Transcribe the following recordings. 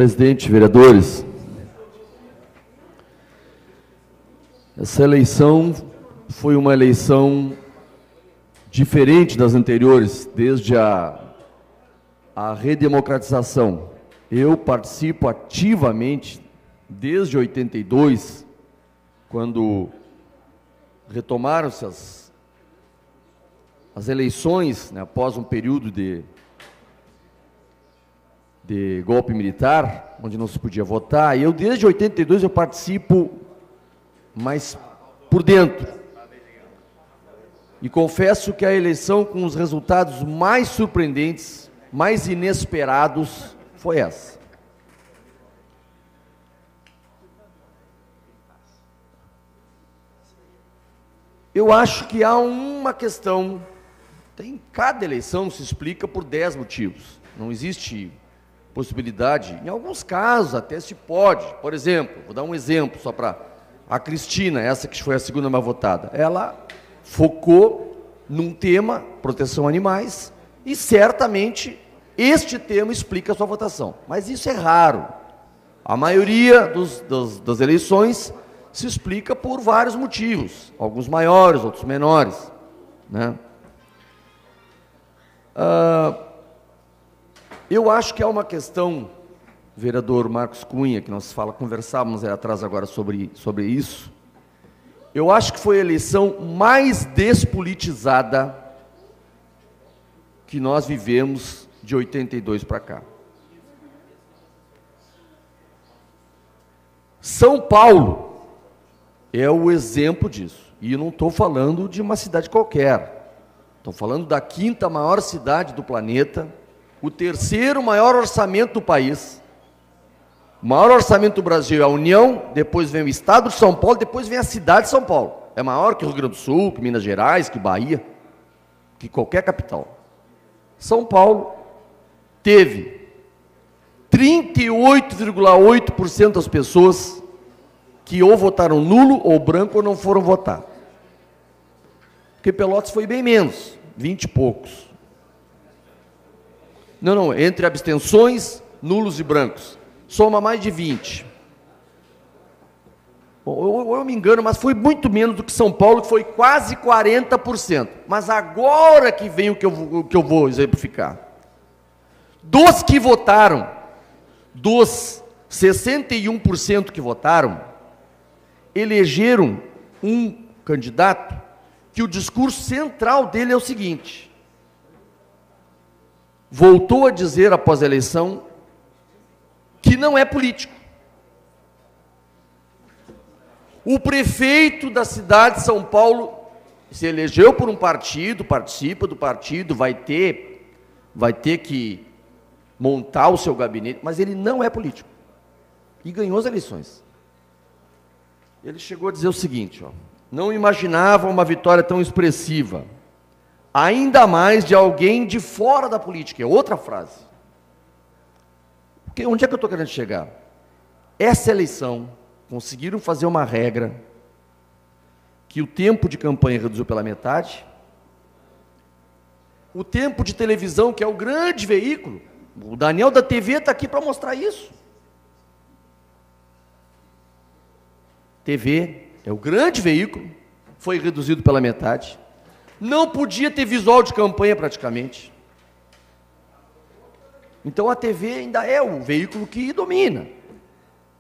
presidente, vereadores, essa eleição foi uma eleição diferente das anteriores, desde a redemocratização. Eu participo ativamente desde 82, quando retomaram-se as eleições, né, após um período de golpe militar, onde não se podia votar. E eu, desde 82, eu participo mais por dentro. E confesso que a eleição com os resultados mais surpreendentes, mais inesperados, foi essa. Eu acho que há uma questão, cada eleição se explica por 10 motivos. Não existe possibilidade, em alguns casos até se pode. Por exemplo, vou dar um exemplo só para a Cristina, essa que foi a segunda mais votada. Ela focou num tema, proteção a animais, e certamente este tema explica a sua votação. Mas isso é raro. A maioria das eleições se explica por vários motivos, alguns maiores, outros menores, né? Eu acho que há uma questão, vereador Marcos Cunha, que nós conversávamos atrás agora sobre isso. Eu acho que foi a eleição mais despolitizada que nós vivemos de 82 para cá. São Paulo é o exemplo disso. E eu não estou falando de uma cidade qualquer. Estou falando da 5ª maior cidade do planeta, o 3º maior orçamento do país. O maior orçamento do Brasil é a União, depois vem o Estado de São Paulo, depois vem a cidade de São Paulo. É maior que o Rio Grande do Sul, que Minas Gerais, que Bahia, que qualquer capital. São Paulo teve 38,8% das pessoas que ou votaram nulo ou branco ou não foram votar. Porque Pelotas foi bem menos, 20 e poucos. Não, entre abstenções, nulos e brancos, soma mais de 20. Bom, eu me engano, mas foi muito menos do que São Paulo, que foi quase 40%. Mas agora que vem o que eu vou exemplificar. Dos que votaram, dos 61% que votaram, elegeram um candidato que o discurso central dele é o seguinte: voltou a dizer após a eleição que não é político. O prefeito da cidade de São Paulo se elegeu por um partido, participa do partido, vai ter que montar o seu gabinete, mas ele não é político. E ganhou as eleições. Ele chegou a dizer o seguinte, não imaginava uma vitória tão expressiva, ainda mais de alguém de fora da política. É outra frase. Porque onde é que eu estou querendo chegar? Essa eleição, conseguiram fazer uma regra que o tempo de campanha reduziu pela metade, o tempo de televisão, que é o grande veículo, o Daniel da TV está aqui para mostrar isso. TV é o grande veículo, foi reduzido pela metade. Não podia ter visual de campanha praticamente. Então a TV ainda é o veículo que domina.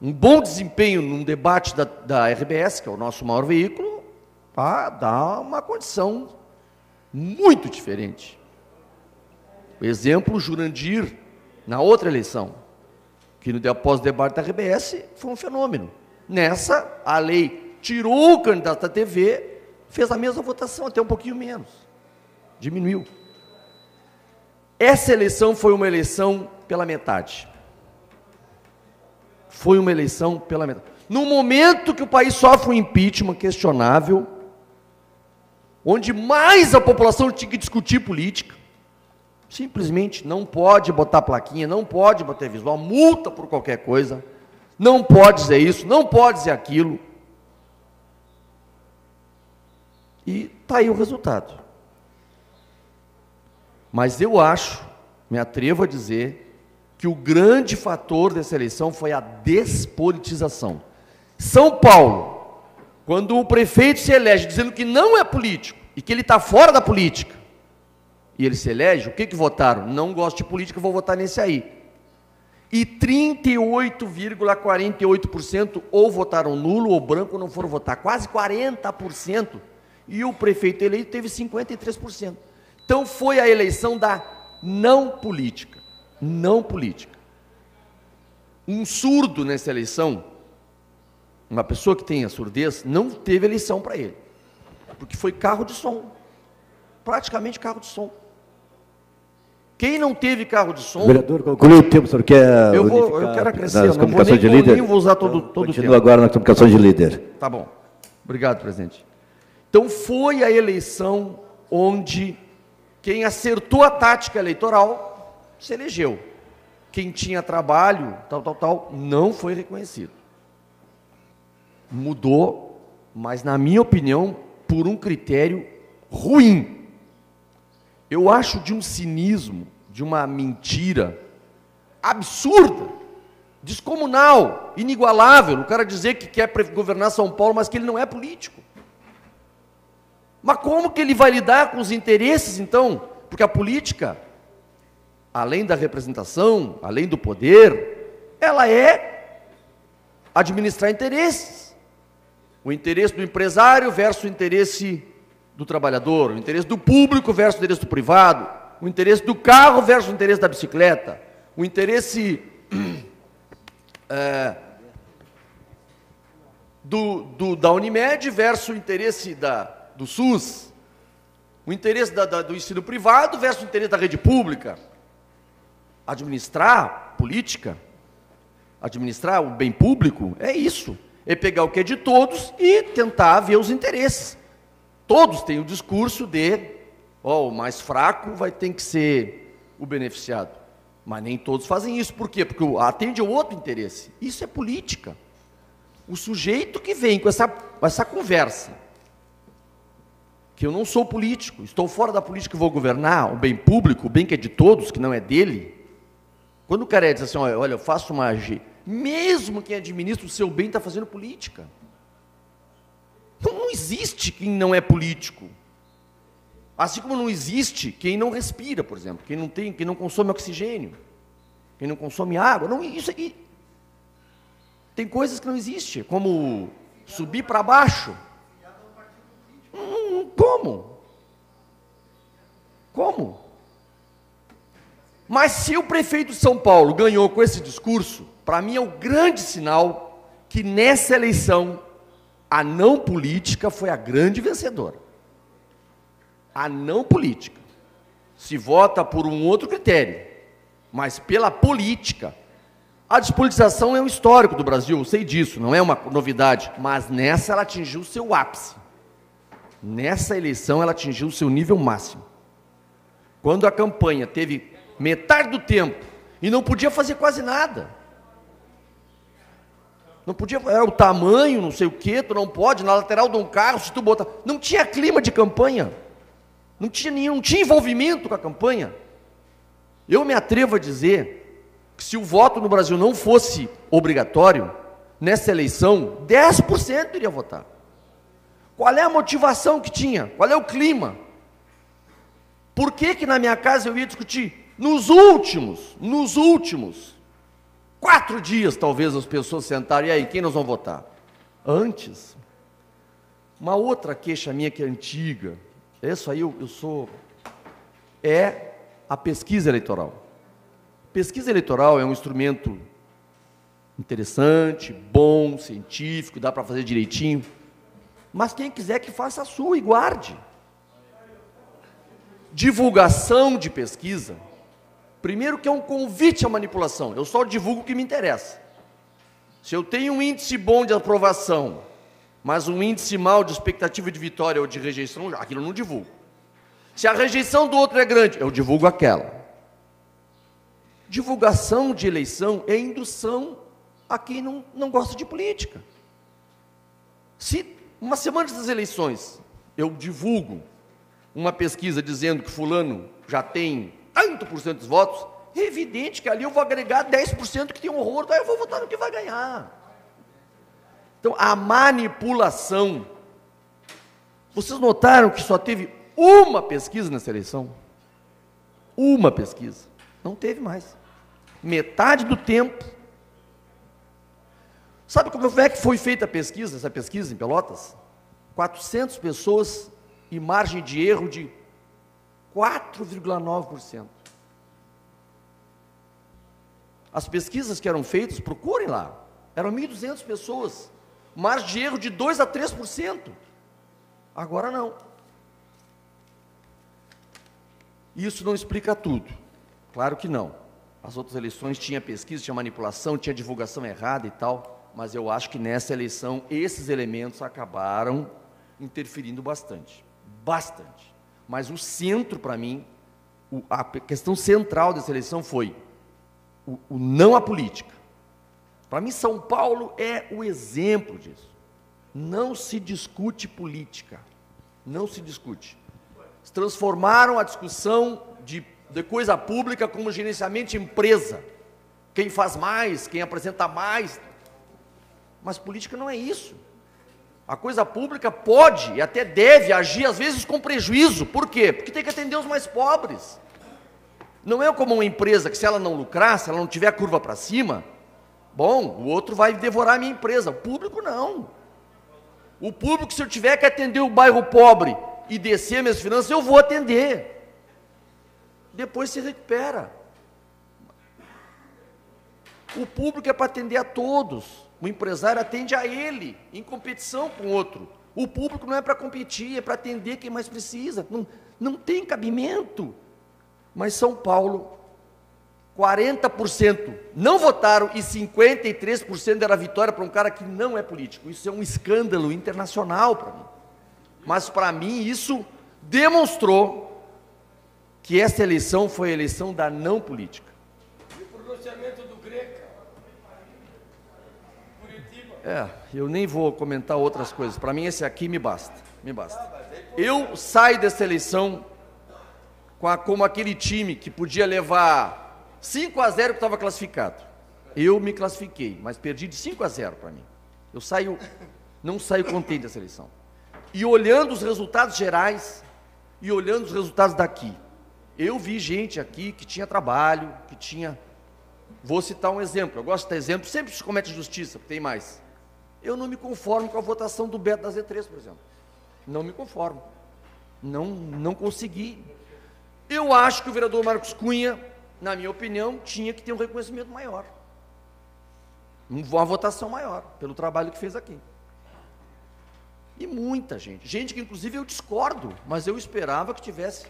Um bom desempenho num debate da RBS, que é o nosso maior veículo, dá uma condição muito diferente. O exemplo, Jurandir, na outra eleição, que após o debate da RBS, foi um fenômeno. Nessa, a lei tirou o candidato da TV, fez a mesma votação, até um pouquinho menos. Diminuiu. Essa eleição foi uma eleição pela metade. Foi uma eleição pela metade. No momento que o país sofre um impeachment questionável, onde mais a população tinha que discutir política, simplesmente não pode botar plaquinha, não pode botar visual, multa por qualquer coisa, não pode dizer isso, não pode dizer aquilo. E está aí o resultado. Mas eu acho, me atrevo a dizer, que o grande fator dessa eleição foi a despolitização. São Paulo, quando o prefeito se elege dizendo que não é político e que ele está fora da política, e ele se elege, o que votaram? Não gosto de política, vou votar nesse aí. E 38,48% ou votaram nulo ou branco ou não foram votar, quase 40%, e o prefeito eleito teve 53%. Então foi a eleição da não política, não política. Um surdo nessa eleição, uma pessoa que tem a surdez, não teve eleição para ele, porque foi carro de som, praticamente carro de som. Quem não teve carro de som... Vereador, conclui o tempo, o senhor quer eu quero acrescer, eu não vou nem vou usar todo o tempo. Continua agora na comunicação de líder. Tá bom. Obrigado, presidente. Então, foi a eleição onde quem acertou a tática eleitoral se elegeu. Quem tinha trabalho, não foi reconhecido. Mudou, mas, na minha opinião, por um critério ruim. Eu acho de um cinismo, de uma mentira absurda, descomunal, inigualável, o cara dizer que quer governar São Paulo, mas que ele não é político. Mas como que ele vai lidar com os interesses, então? Porque a política, além da representação, além do poder, ela é administrar interesses. O interesse do empresário versus o interesse do trabalhador, o interesse do público versus o interesse do privado, o interesse do carro versus o interesse da bicicleta, o interesse da Unimed versus o interesse do SUS, o interesse do ensino privado versus o interesse da rede pública. Administrar política, administrar o bem público, é isso, é pegar o que é de todos e tentar ver os interesses. Todos têm o discurso de, o mais fraco vai ter que ser o beneficiado. Mas nem todos fazem isso. Por quê? Porque atende ao outro interesse. Isso é política. O sujeito que vem com essa conversa, que eu não sou político, estou fora da política e vou governar o bem público, o bem que é de todos, que não é dele. Quando o cara diz assim, olha, eu faço uma AG, mesmo quem administra o seu bem está fazendo política. Não existe quem não é político. Assim como não existe quem não respira, por exemplo, quem não consome oxigênio, quem não consome água. Não, isso aqui tem coisas que não existem, como subir para baixo. Como? Como? Mas se o prefeito de São Paulo ganhou com esse discurso, para mim é um grande sinal que nessa eleição a não política foi a grande vencedora. A não política. Se vota por um outro critério, mas pela política. A despolitização é um histórico do Brasil, eu sei disso, não é uma novidade, mas nessa ela atingiu o seu ápice. Nessa eleição ela atingiu o seu nível máximo. Quando a campanha teve metade do tempo e não podia fazer quase nada. Não podia, era o tamanho, não sei o que, tu não pode, na lateral de um carro, se tu botar. Não tinha clima de campanha. Não tinha envolvimento com a campanha. Eu me atrevo a dizer que se o voto no Brasil não fosse obrigatório, nessa eleição, 10% iria votar. Qual é a motivação que tinha? Qual é o clima? Por que na minha casa eu ia discutir? Nos últimos 4 dias, talvez, as pessoas sentaram, e aí, quem nós vamos votar? Antes. Uma outra queixa minha que é antiga, isso aí é a pesquisa eleitoral. Pesquisa eleitoral é um instrumento interessante, bom, científico, dá para fazer direitinho, mas quem quiser que faça a sua e guarde. Divulgação de pesquisa, primeiro que é um convite à manipulação, eu só divulgo o que me interessa. Se eu tenho um índice bom de aprovação, mas um índice mau de expectativa de vitória ou de rejeição, aquilo eu não divulgo. Se a rejeição do outro é grande, eu divulgo aquela. Divulgação de eleição é indução a quem não gosta de política. Se uma semana antes das eleições eu divulgo uma pesquisa dizendo que fulano já tem tanto por cento dos votos, É evidente que ali eu vou agregar 10% que tem um horror, daí eu vou votar no que vai ganhar. Então, a manipulação. Vocês notaram que só teve uma pesquisa nessa eleição? Uma pesquisa. Não teve mais. Metade do tempo. Sabe como é que foi feita a pesquisa, essa pesquisa em Pelotas? 400 pessoas e margem de erro de 4,9%. As pesquisas que eram feitas, procurem lá, eram 1.200 pessoas, margem de erro de 2 a 3%. Agora não. Isso não explica tudo, claro que não. As outras eleições tinha pesquisa, tinha manipulação, tinha divulgação errada e tal, mas eu acho que nessa eleição esses elementos acabaram interferindo bastante, bastante. Mas o centro, para mim, a questão central dessa eleição foi o não à política. Para mim, São Paulo é o exemplo disso. Não se discute política, não se discute. Se transformaram a discussão de coisa pública como gerenciamento de empresa. Quem faz mais, quem apresenta mais. Mas política não é isso. A coisa pública pode e até deve agir, às vezes, com prejuízo. Por quê? Porque tem que atender os mais pobres. Não é como uma empresa que, se ela não lucrar, se ela não tiver a curva para cima, bom, o outro vai devorar a minha empresa. O público não. O público, se eu tiver que atender o bairro pobre e descer minhas finanças, eu vou atender. Depois se recupera. O público é para atender a todos. O empresário atende a ele, em competição com o outro. O público não é para competir, é para atender quem mais precisa. Não tem cabimento. Mas São Paulo, 40% não votaram e 53% era vitória para um cara que não é político. Isso é um escândalo internacional para mim. Mas para mim isso demonstrou que essa eleição foi a eleição da não política. E o pronunciamento do Greca? Curitiba. Eu nem vou comentar outras coisas. Para mim esse aqui me basta. Me basta. Eu saio dessa eleição como aquele time que podia levar 5-0 que estava classificado. Eu me classifiquei, mas perdi de 5-0 para mim. Não saio contente dessa eleição. E olhando os resultados gerais, e olhando os resultados daqui, eu vi gente aqui que tinha trabalho, que tinha... Vou citar um exemplo, eu gosto de dar exemplo, sempre se comete justiça, porque tem mais. Eu não me conformo com a votação do Beto da Z3, por exemplo. Não me conformo. Não consegui. Eu acho que o vereador Marcos Cunha, na minha opinião, tinha que ter um reconhecimento maior. Uma votação maior, pelo trabalho que fez aqui. E muita gente que inclusive eu discordo, mas eu esperava que tivesse.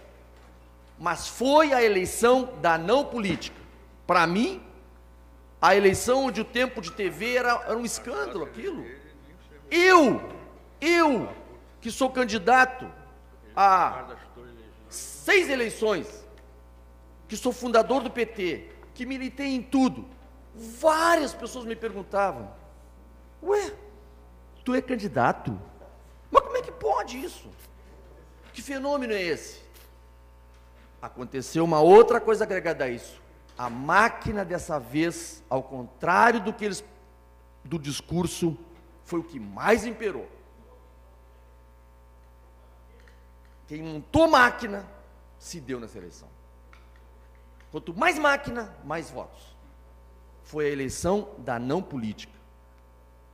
Mas foi a eleição da não política. Para mim, a eleição onde o tempo de TV era um escândalo, aquilo. Eu, que sou candidato a 6 eleições, que sou fundador do PT, que militei em tudo, várias pessoas me perguntavam, ué, tu é candidato? Mas como é que pode isso? Que fenômeno é esse? Aconteceu uma outra coisa agregada a isso. A máquina dessa vez, ao contrário do discurso, foi o que mais imperou. Quem montou máquina se deu nessa eleição. Quanto mais máquina, mais votos. Foi a eleição da não política.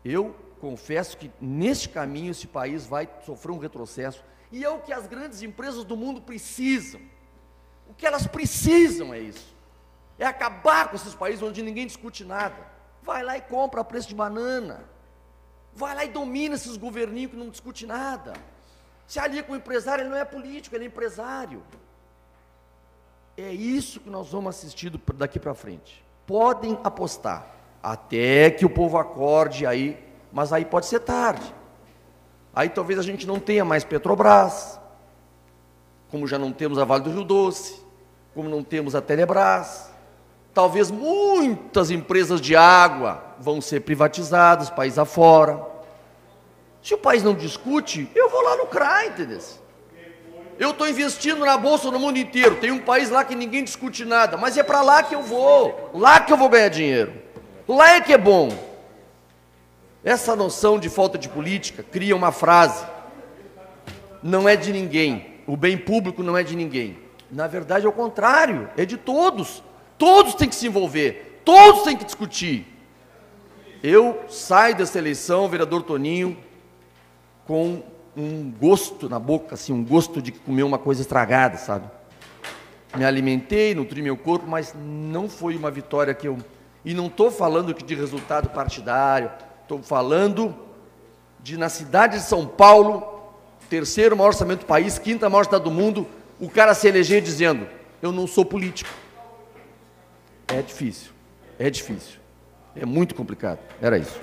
Eu confesso que neste caminho esse país vai sofrer um retrocesso, e é o que as grandes empresas do mundo precisam. O que elas precisam é isso. É acabar com esses países onde ninguém discute nada. Vai lá e compra a preço de banana. Vai lá e domina esses governinhos que não discutem nada. Se alia com o empresário, ele não é político, ele é empresário. É isso que nós vamos assistir daqui para frente. Podem apostar, até que o povo acorde aí, mas aí pode ser tarde. Aí talvez a gente não tenha mais Petrobras, como já não temos a Vale do Rio Doce, como não temos a Telebrás. Talvez muitas empresas de água vão ser privatizadas, país afora. Se o país não discute, eu vou lá lucrar, entendeu? Eu estou investindo na Bolsa no mundo inteiro. Tem um país lá que ninguém discute nada, mas é para lá que eu vou. Lá que eu vou ganhar dinheiro. Lá é que é bom. Essa noção de falta de política cria uma frase: não é de ninguém. O bem público não é de ninguém. Na verdade, é o contrário. É de todos. Todos têm que se envolver. Todos têm que discutir. Eu saio dessa eleição, vereador Toninho, com um gosto na boca, assim, um gosto de comer uma coisa estragada, sabe? Me alimentei, nutri meu corpo, mas não foi uma vitória que eu... E não estou falando de resultado partidário, estou falando de, na cidade de São Paulo, terceiro maior orçamento do país, quinta maior cidade do mundo, o cara se eleger dizendo: eu não sou político. É difícil, é muito complicado. Era isso.